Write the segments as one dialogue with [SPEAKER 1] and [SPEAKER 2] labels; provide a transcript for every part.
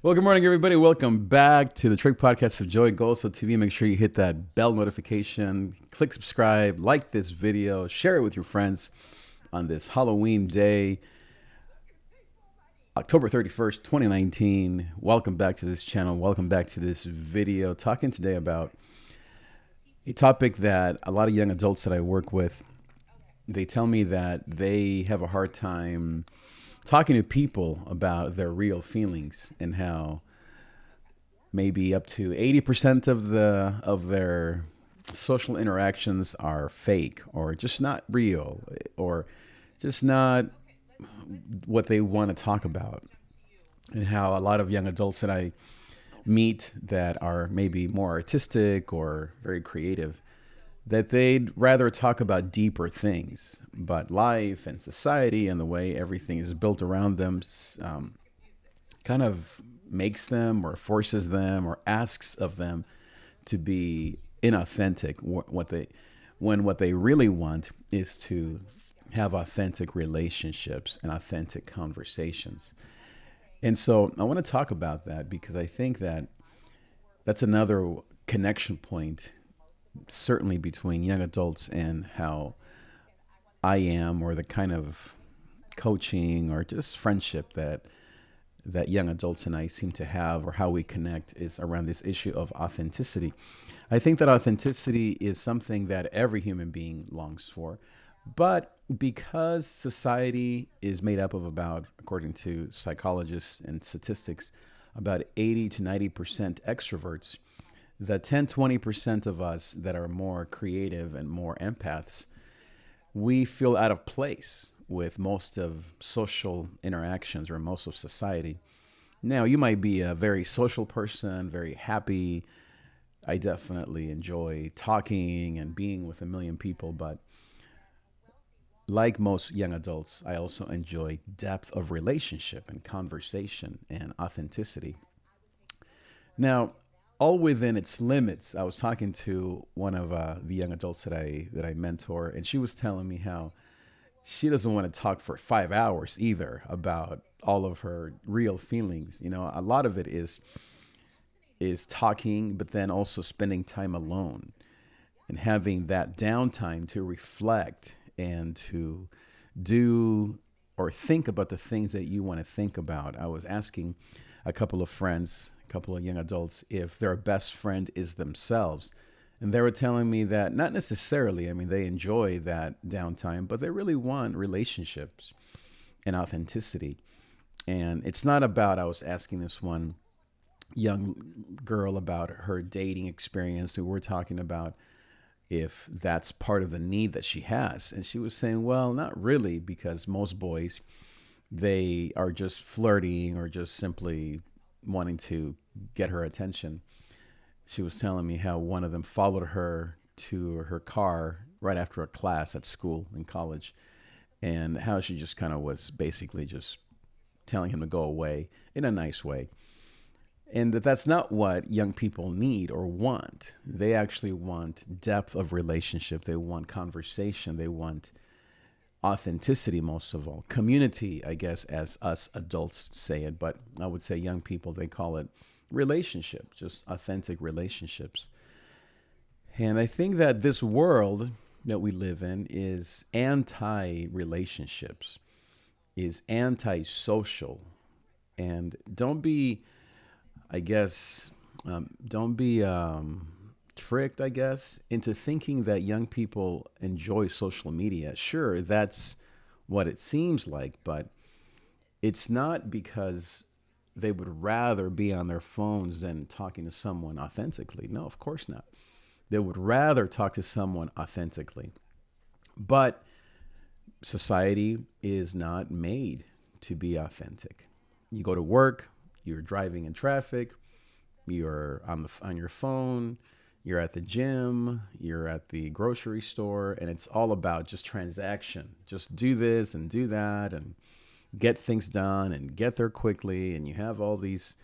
[SPEAKER 1] Well, good morning, everybody. Welcome back to the Trig Podcast of Joy and Gold. So TV, make sure you hit that bell notification, click subscribe, like this video, share it with your friends on this Halloween day, October 31st, 2019. Welcome back to this channel. Welcome back to this video. Talking today about a topic that a lot of young adults that I work with, they tell me that they have a hard time talking to people about their real feelings and how maybe up to 80% of their social interactions are fake or just not real or just not what they want to talk about. And how a lot of young adults that I meet that are maybe more artistic or very creative, that they'd rather talk about deeper things, but life and society and the way everything is built around them kind of makes them or forces them or asks of them to be inauthentic. What they really want is to have authentic relationships and authentic conversations. And so I want to talk about that because I think that that's another connection point, certainly between young adults and how I am, or the kind of coaching or just friendship that young adults and I seem to have, or how we connect, is around this issue of authenticity. I think that authenticity is something that every human being longs for, but because society is made up of about, according to psychologists and statistics, about 80 to 90% extroverts, the 10-20% of us that are more creative and more empaths, we feel out of place with most of social interactions or most of society. Now, you might be a very social person, very happy. I definitely enjoy talking and being with a million people, but like most young adults, I also enjoy depth of relationship and conversation and authenticity. Now, all within its limits. I was talking to one of the young adults that I mentor, and she was telling me how she doesn't want to talk for 5 hours either about all of her real feelings. You know, a lot of it is talking, but then also spending time alone and having that downtime to reflect and to do or think about the things that you want to think about. I was asking a couple of friends, a couple of young adults, if their best friend is themselves. And they were telling me that not necessarily. I mean, they enjoy that downtime, but they really want relationships and authenticity. And it's not about, I was asking this one young girl about her dating experience, who we're talking about if that's part of the need that she has. And she was saying, well, not really, because most boys, they are just flirting or just simply wanting to get her attention. She was telling me how one of them followed her to her car right after a class at school in college, and how she just kind of was basically just telling him to go away in a nice way. And that's not what young people need or want. They actually want depth of relationship. They want conversation. They want authenticity, most of all. Community, I guess, as us adults say it. But I would say young people, they call it relationship, just authentic relationships. And I think that this world that we live in is anti-relationships, is anti-social. And don't be, I guess, don't be tricked, I guess, into thinking that young people enjoy social media. Sure, that's what it seems like, but it's not because they would rather be on their phones than talking to someone authentically. No, of course not. They would rather talk to someone authentically. But society is not made to be authentic. You go to work, you're driving in traffic, you're on your phone, you're at the gym, you're at the grocery store, and it's all about just transaction. Just do this and do that and get things done and get there quickly. And you have all these,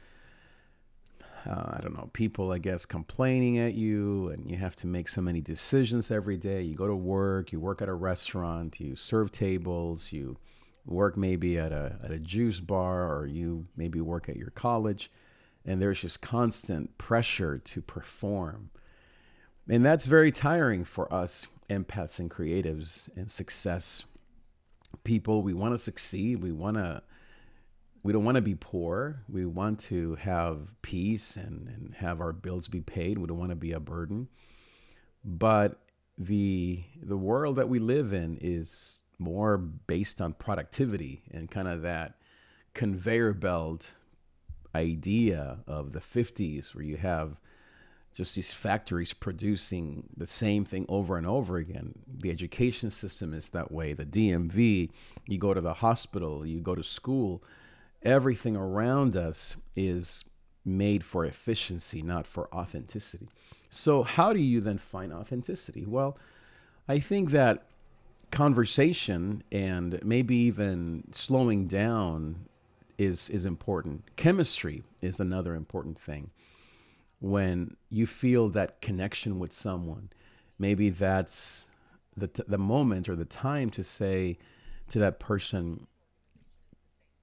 [SPEAKER 1] I don't know, people, I guess, complaining at you, and you have to make so many decisions every day. You go to work, you work at a restaurant, you serve tables, you work maybe at a juice bar, or you maybe work at your college, and there's just constant pressure to perform. And that's very tiring for us empaths and creatives and success people. We want to succeed. We don't want to be poor. We want to have peace and have our bills be paid. We don't want to be a burden. But the world that we live in is more based on productivity and kind of that conveyor belt idea of the 50s, where you have just these factories producing the same thing over and over again. The education system is that way. The DMV, you go to the hospital, you go to school, everything around us is made for efficiency, not for authenticity. So, how do you then find authenticity? Well, I think that conversation and maybe even slowing down is important. Chemistry is another important thing. When you feel that connection with someone, maybe that's the moment or the time to say to that person,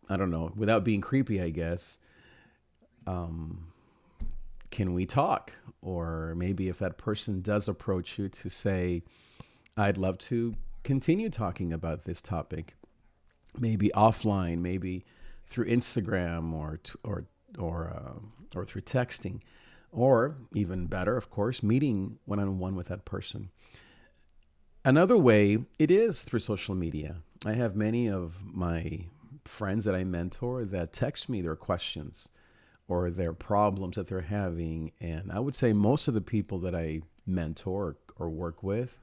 [SPEAKER 1] I don't know, without being creepy, I guess, can we talk? Or maybe if that person does approach you, to say, I'd love to continue talking about this topic, maybe offline, maybe through Instagram or through texting, or even better, of course, meeting one on one with that person. Another way, it is through social media. I have many of my friends that I mentor that text me their questions or their problems that they're having. And I would say most of the people that I mentor or work with,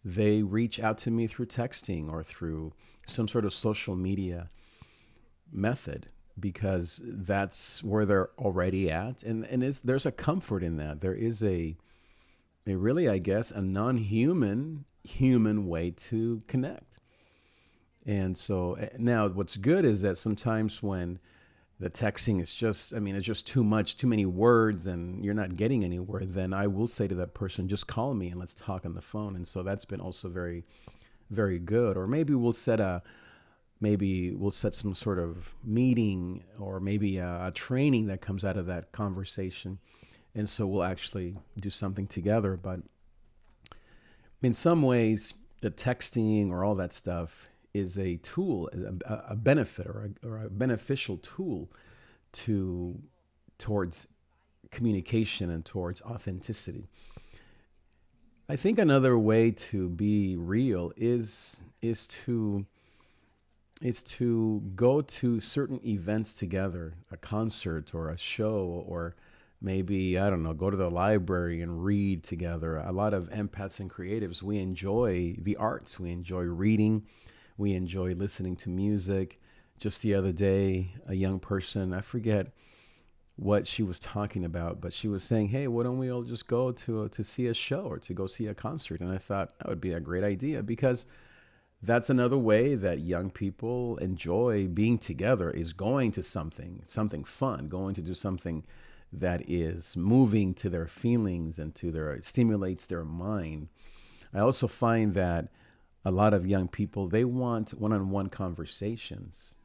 [SPEAKER 1] they reach out to me through texting or through some sort of social media method, because that's where they're already at. And there's a comfort in that. There is a really, I guess, a non-human human way to connect. And so now what's good is that sometimes when the texting is just, I mean, it's just too much, too many words, and you're not getting anywhere, then I will say to that person, just call me and let's talk on the phone. And so that's been also very, very good. Or maybe we'll set some sort of meeting, or maybe a training that comes out of that conversation. And so we'll actually do something together. But in some ways, the texting or all that stuff is a tool, a benefit, or a beneficial tool to towards communication and towards authenticity. I think another way to be real is to go to certain events together, a concert or a show, or maybe, I don't know, go to the library and read together. A lot of empaths and creatives, we enjoy the arts. We enjoy reading. We enjoy listening to music. Just the other day, a young person, I forget what she was talking about, but she was saying, hey, why don't we all just go to see a show or to go see a concert? And I thought that would be a great idea, because that's another way that young people enjoy being together, is going to something fun, going to do something that is moving to their feelings and stimulates their mind. I also find that a lot of young people, they want one-on-one conversations,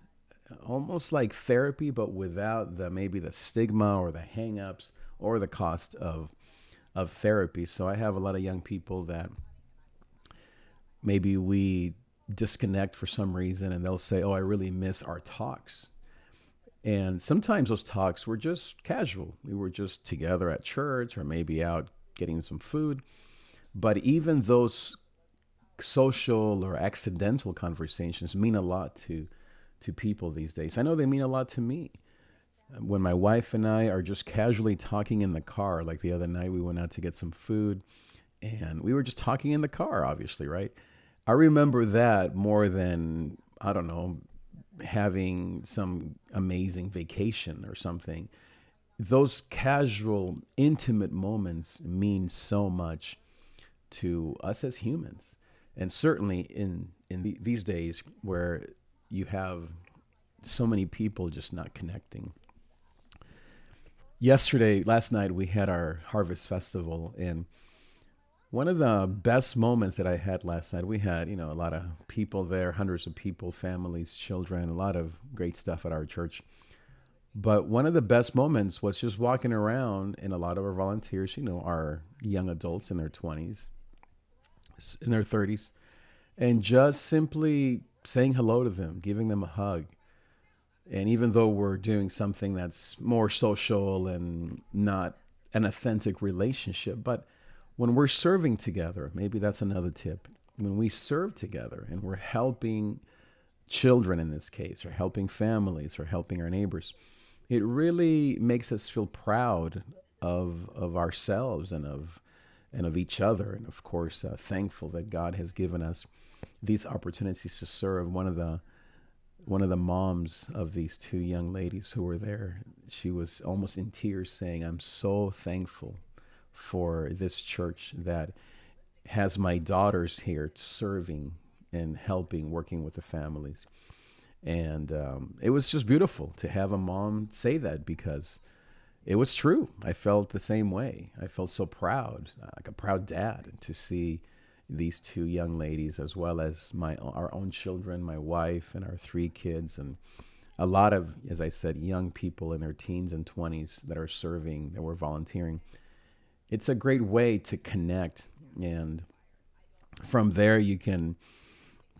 [SPEAKER 1] almost like therapy, but without maybe the stigma or the hangups or the cost of therapy. So I have a lot of young people that maybe we disconnect for some reason, and they'll say, oh, I really miss our talks. And sometimes those talks were just casual. We were just together at church or maybe out getting some food. But even those social or accidental conversations mean a lot to people these days. I know they mean a lot to me. When my wife and I are just casually talking in the car, like the other night we went out to get some food and we were just talking in the car, obviously, right? I remember that more than, I don't know, having some amazing vacation or something. Those casual, intimate moments mean so much to us as humans. And certainly in these days where you have so many people just not connecting. Last night, we had our Harvest Festival, and One of the best moments that I had last night, we had, a lot of people there, hundreds of people, families, children, a lot of great stuff at our church. But one of the best moments was just walking around, and a lot of our volunteers, are young adults in their 20s, in their 30s, and just simply saying hello to them, giving them a hug. And even though we're doing something that's more social and not an authentic relationship, but when we're serving together, maybe that's another tip. When we serve together and we're helping children in this case, or helping families, or helping our neighbors, it really makes us feel proud of ourselves and of each other, and of course, thankful that God has given us these opportunities to serve. One of the moms of these two young ladies who were there, she was almost in tears saying, "I'm so thankful for this church that has my daughters here serving and helping, working with the families." And it was just beautiful to have a mom say that, because it was true. I felt the same way. I felt so proud, like a proud dad, to see these two young ladies, as well as our own children, my wife and our three kids, and a lot of, as I said, young people in their teens and 20s that are serving, that were volunteering. It's a great way to connect, and from there you can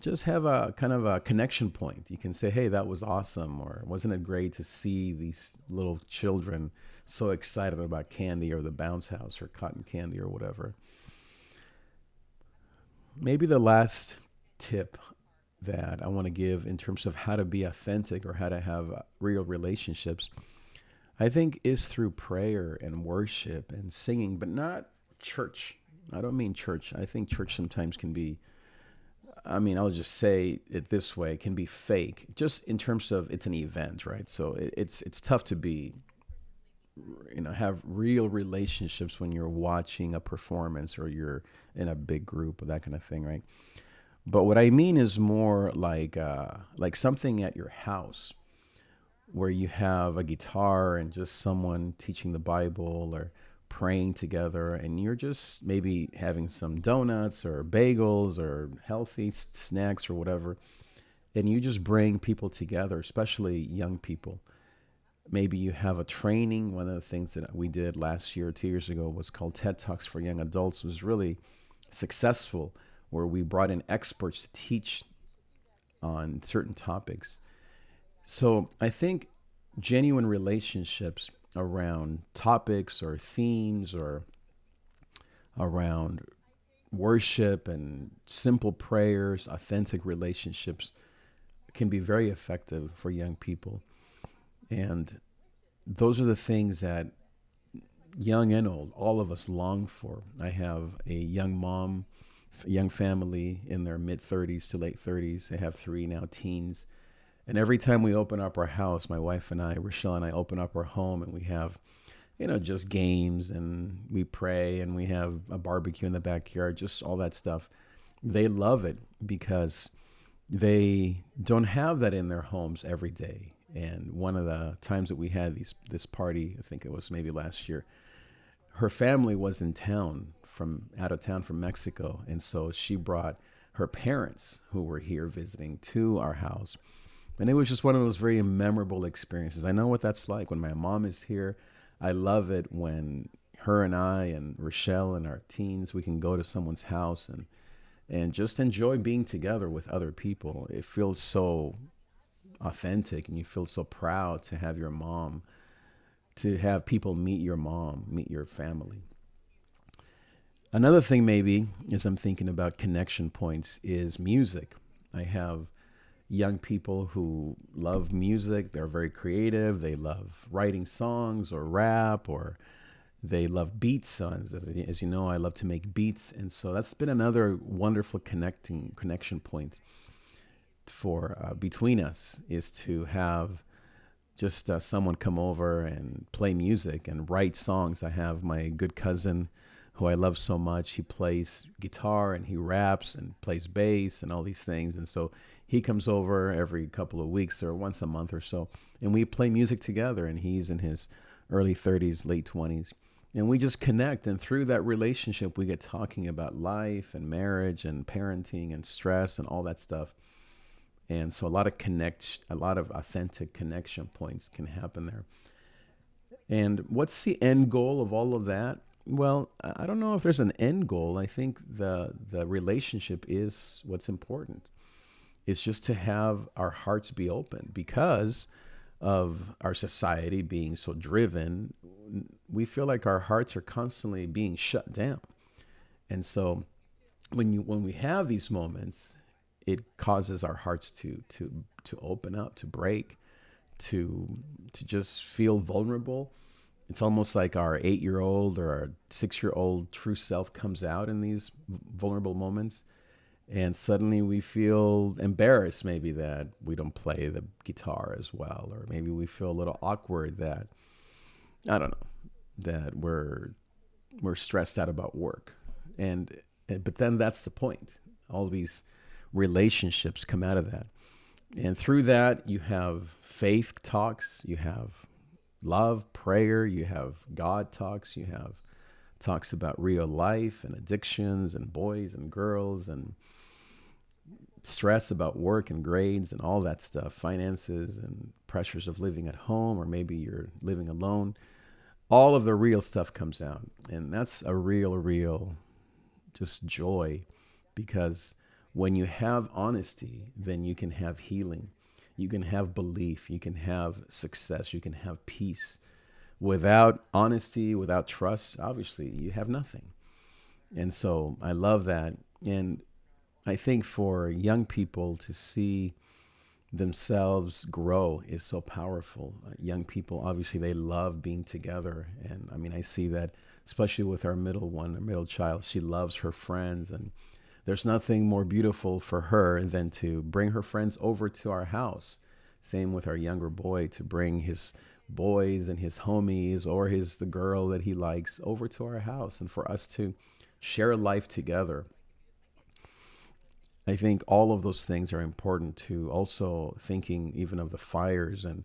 [SPEAKER 1] just have a kind of a connection point. You can say, "Hey, that was awesome," or "Wasn't it great to see these little children so excited about candy, or the bounce house, or cotton candy, or whatever." Maybe the last tip that I want to give in terms of how to be authentic, or how to have real relationships, I think, is through prayer and worship and singing, but not church. I don't mean church. I think church sometimes can be, I'll just say it this way, can be fake, just in terms of it's an event, right? So it's tough to be, have real relationships when you're watching a performance, or you're in a big group, or that kind of thing, right? But what I mean is more like something at your house, where you have a guitar and just someone teaching the Bible or praying together, and you're just maybe having some donuts or bagels or healthy snacks or whatever, and you just bring people together, especially young people. Maybe you have a training. One of the things that we did last year, 2 years ago, was called TED Talks for Young Adults. It was really successful, where we brought in experts to teach on certain topics. So I think genuine relationships around topics or themes, or around worship and simple prayers, authentic relationships, can be very effective for young people. And those are the things that young and old, all of us long for. I have a young mom, a young family in their mid 30s to late 30s. They have three now teens. And every time we open up our house, my wife and I, Rochelle and I, open up our home, and we have, just games, and we pray, and we have a barbecue in the backyard, just all that stuff. They love it, because they don't have that in their homes every day. And one of the times that we had this party, I think it was maybe last year, her family was out of town from Mexico. And so she brought her parents, who were here visiting, to our house. And it was just one of those very memorable experiences. I know what that's like when my mom is here. I love it when her and I and Rochelle and our teens, we can go to someone's house and just enjoy being together with other people. It feels so authentic, and you feel so proud to have your mom, to have people meet your mom, meet your family. Another thing, maybe, as I'm thinking about connection points, is music. I have young people who love music. They're very creative. They love writing songs or rap, or they love beat songs. As you know, I love to make beats. And so that's been another wonderful connection point for between us, is to have just someone come over and play music and write songs. I have my good cousin, who I love so much. He plays guitar, and he raps and plays bass and all these things. And so he comes over every couple of weeks or once a month or so, and we play music together. And he's in his early 30s, late 20s. and we just connect. And through that relationship, we get talking about life and marriage and parenting and stress and all that stuff. And so a lot of authentic connection points can happen there. And what's the end goal of all of that? Well, I don't know if there's an end goal. I think the relationship is what's important. It's just to have our hearts be open because of our society being so driven. We feel like our hearts are constantly being shut down. And so when we have these moments, it causes our hearts to open up, to break, to just feel vulnerable. It's almost like our 8-year old or our 6-year old true self comes out in these vulnerable moments. And suddenly we feel embarrassed, maybe that we don't play the guitar as well, or maybe we feel a little awkward that, I don't know, that we're stressed out about work. And but then that's the point. All these relationships come out of that. And through that, you have faith talks, you have love, prayer, you have God talks, you have talks about real life and addictions and boys and girls and stress about work and grades and all that stuff, finances and pressures of living at home, or maybe you're living alone. All of the real stuff comes out. And that's a real just joy, because when you have honesty, then you can have healing. You can have belief. You can have success. You can have peace. Without honesty, without trust, obviously you have nothing. And so I love that. And I think for young people to see themselves grow is so powerful. Young people, obviously, they love being together. And I mean, I see that, especially with our middle one, our middle child. She loves her friends. And there's nothing more beautiful for her than to bring her friends over to our house. Same with our younger boy, to bring his boys and his homies or the girl that he likes over to our house, and for us to share life together. I think all of those things are important to also thinking even of the fires. And,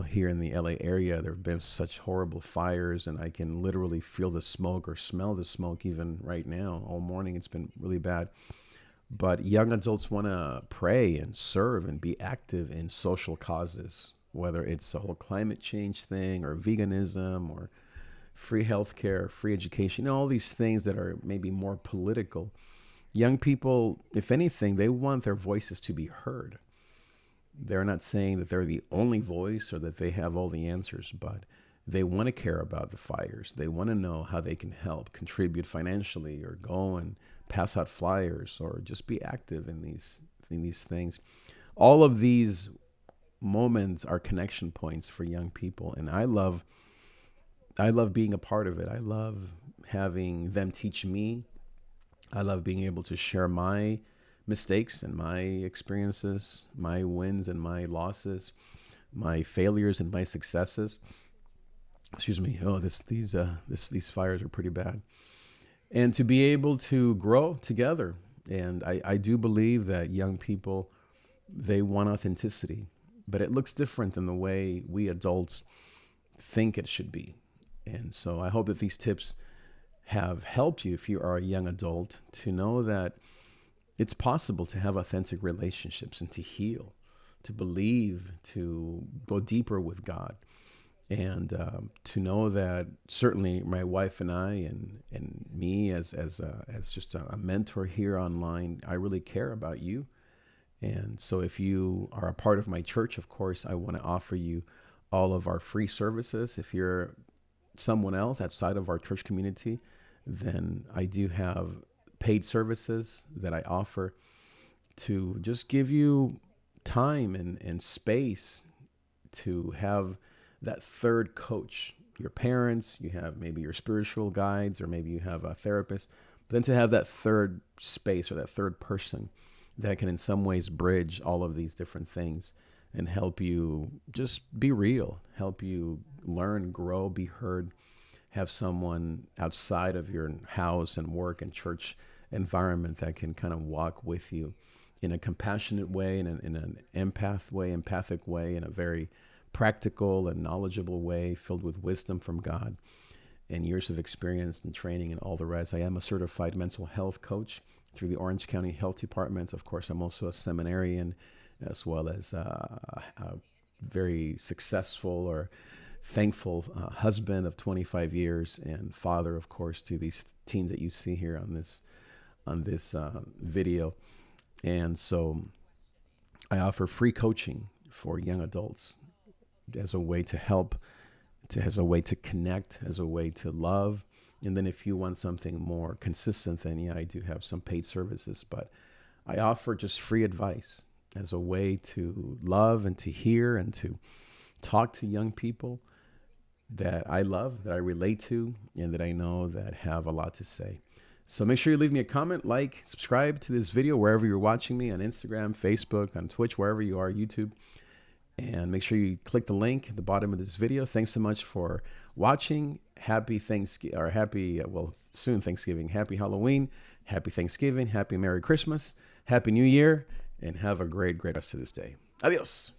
[SPEAKER 1] here in the LA area, there have been such horrible fires, and I can literally feel the smoke or smell the smoke even right now. All morning, it's been really bad. But young adults want to pray and serve and be active in social causes, whether it's a whole climate change thing or veganism or free healthcare, free education, all these things that are maybe more political. Young people, if anything, they want their voices to be heard. They're not saying that they're the only voice or that they have all the answers, but they want to care about the fires. They want to know how they can help, contribute financially, or go and pass out flyers, or just be active in these things. All of these moments are connection points for young people, and I love being a part of it. I love having them teach me. I love being able to share my mistakes and my experiences, my wins and my losses, my failures and my successes. Excuse me. Oh, these fires are pretty bad. And to be able to grow together. And I do believe that young people, they want authenticity, but it looks different than the way we adults think it should be. And so I hope that these tips have helped you, if you are a young adult, to know that it's possible to have authentic relationships and to heal, to believe, to go deeper with God, and to know that certainly my wife and I and me as just a mentor here online, I really care about you. And so if you are a part of my church, of course, I want to offer you all of our free services. If you're someone else outside of our church community, then I do have paid services that I offer to just give you time and space to have that third coach. Your parents, you have maybe your spiritual guides, or maybe you have a therapist, but then to have that third space or that third person that can in some ways bridge all of these different things and help you just be real, help you learn, grow, be heard, have someone outside of your house and work and church environment that can kind of walk with you in a compassionate way, in an empathic way, in a very practical and knowledgeable way, filled with wisdom from God. and years of experience and training and all the rest. I am a certified mental health coach through the Orange County Health Department. Of course, I'm also a seminarian, as well as a very successful or thankful husband of 25 years and father, of course, to these teens that you see here on this video. And so I offer free coaching for young adults as a way to help, as a way to connect, as a way to love. And then if you want something more consistent, then yeah, I do have some paid services, but I offer just free advice as a way to love and to hear and to talk to young people that I love, that I relate to, and that I know that have a lot to say. So make sure you leave me a comment, like, subscribe to this video wherever you're watching me, on Instagram, Facebook, on Twitch, wherever you are, YouTube. And make sure you click the link at the bottom of this video. Thanks so much for watching. Happy Thanksgiving, or happy, well, soon Thanksgiving. Happy Halloween, happy Thanksgiving, happy Merry Christmas, happy New Year, and have a great rest of this day. Adios.